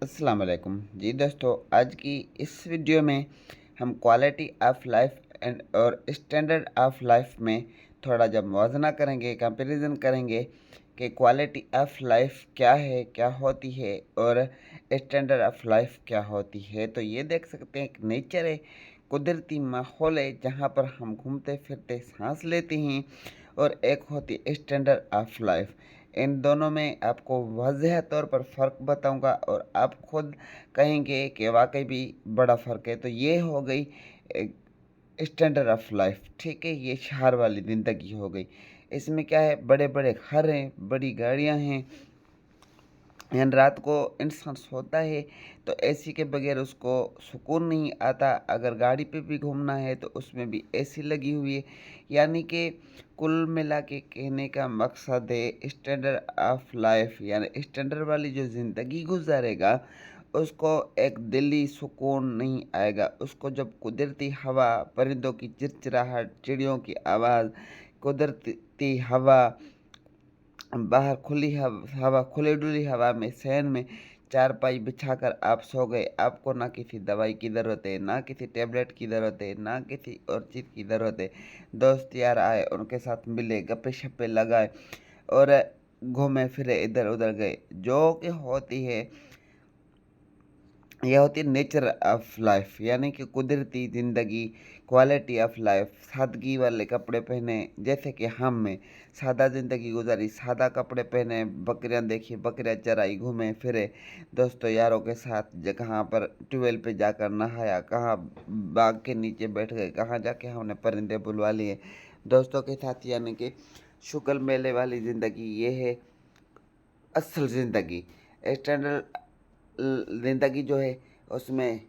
अस्सलाम वालेकुम जी दोस्तों, आज की इस वीडियो में हम क्वालिटी ऑफ लाइफ एंड और स्टैंडर्ड ऑफ लाइफ में थोड़ा जब मुवाज़ना करेंगे, कंपैरिजन करेंगे कि क्वालिटी ऑफ लाइफ क्या है, क्या होती है और स्टैंडर्ड ऑफ लाइफ क्या होती है। तो ये देख सकते हैं, एक नेचर है, कुदरती माहौल है जहाँ पर हम घूमते फिरते सांस लेते हैं, और एक होती है स्टैंडर्ड ऑफ लाइफ। इन दोनों में आपको वाज़ेह तौर पर फ़र्क बताऊंगा और आप खुद कहेंगे कि वाकई भी बड़ा फ़र्क है। तो ये हो गई स्टैंडर्ड ऑफ लाइफ, ठीक है। ये शहर वाली ज़िंदगी हो गई। इसमें क्या है, बड़े बड़े घर हैं, बड़ी गाड़ियां हैं, एंड रात को इंसान सोता है तो एसी के बगैर उसको सुकून नहीं आता। अगर गाड़ी पे भी घूमना है तो उसमें भी एसी लगी हुई है। यानी कि कुल मिला के कहने का मकसद है, स्टैंडर्ड ऑफ लाइफ यानी स्टैंडर्ड वाली जो ज़िंदगी गुजारेगा उसको एक दिली सुकून नहीं आएगा। उसको जब कुदरती हवा, परिंदों की चिरचिराहट, चिड़ियों की आवाज़, कुदरती हवा, बाहर खुली हवा, खुली डुली हवा में, सहन में चारपाई बिछाकर आप सो गए। आपको ना किसी दवाई की ज़रूरत है, ना किसी टैबलेट की ज़रूरत है, ना किसी और चीज़ की ज़रूरत है। दोस्त यार आए, उनके साथ मिले, गप्पे शप्पे लगाए और घूमे फिरे, इधर उधर गए। जो कि होती है, यह होती है नेचर ऑफ लाइफ यानी कि कुदरती ज़िंदगी, क्वालिटी ऑफ लाइफ। सादगी वाले कपड़े पहने, जैसे कि हमने सादा ज़िंदगी गुजारी, सादा कपड़े पहने, बकरियां देखी, बकरियां चराई, घूमे फिरे दोस्तों यारों के साथ। कहाँ पर ट्यूबवेल पे जाकर नहाया, कहाँ बाग के नीचे बैठ गए, कहाँ जाके हमने परिंदे बुलवा लिए दोस्तों के साथ। यानी कि शुक्र मेले वाली ज़िंदगी ये है असल ज़िंदगी। स्टैंडर्ड ज़िंदगी जो है उसमें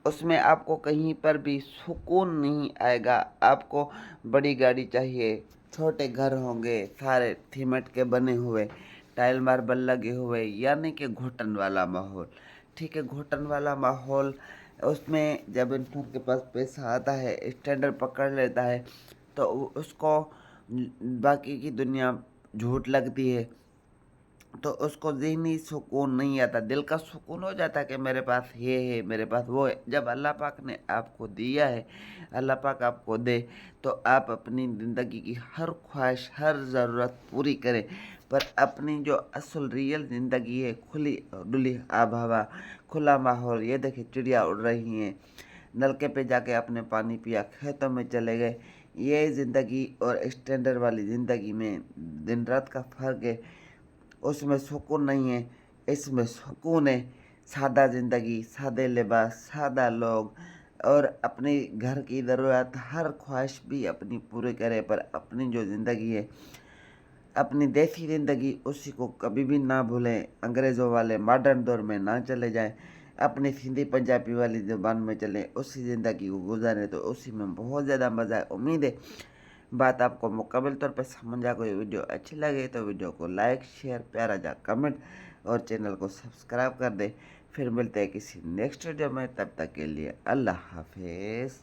उसमें आपको कहीं पर भी सुकून नहीं आएगा। आपको बड़ी गाड़ी चाहिए, छोटे घर होंगे, सारे सीमेंट के बने हुए, टाइल मार्बल लगे हुए, यानी कि घुटन वाला माहौल, ठीक है। घुटन वाला माहौल, उसमें जब इंसान के पास पैसा आता है, स्टैंडर्ड पकड़ लेता है, तो उसको बाकी की दुनिया झूठ लगती है। तो उसको ज़हनी सुकून नहीं आता, दिल का सुकून हो जाता है कि मेरे पास ये है, मेरे पास वो है। जब अल्लाह पाक ने आपको दिया है, अल्लाह पाक आपको दे, तो आप अपनी ज़िंदगी की हर ख्वाहिश, हर ज़रूरत पूरी करें। पर अपनी जो असल रियल ज़िंदगी है, खुली डुली आब हवा, खुला माहौल, ये देखिए चिड़िया उड़ रही हैं, नलके पे जाके आपने पानी पिया, खेतों में चले गए। ये ज़िंदगी और स्टैंडर्ड वाली ज़िंदगी में दिन रात का फ़र्क है। उसमें सुकून नहीं है, इसमें सुकून है। सादा ज़िंदगी, सादे लिबास, सादा लोग, और अपने घर की ज़रूरत, हर ख्वाहिश भी अपनी पूरी करे। पर अपनी जो ज़िंदगी है, अपनी देसी ज़िंदगी, उसी को कभी भी ना भूलें। अंग्रेज़ों वाले मॉडर्न दौर में ना चले जाएं, अपनी सिंधी पंजाबी वाली ज़ुबान में चलें, उसी ज़िंदगी को गुजारें तो उसी में बहुत ज़्यादा मज़ा है। उम्मीद है बात आपको मुकम्मल तौर पे समझ आ गई। वीडियो अच्छी लगे तो वीडियो को लाइक, शेयर, प्यारा जा कमेंट और चैनल को सब्सक्राइब कर दे। फिर मिलते हैं किसी नेक्स्ट वीडियो में, तब तक के लिए अल्लाह हाफिज़।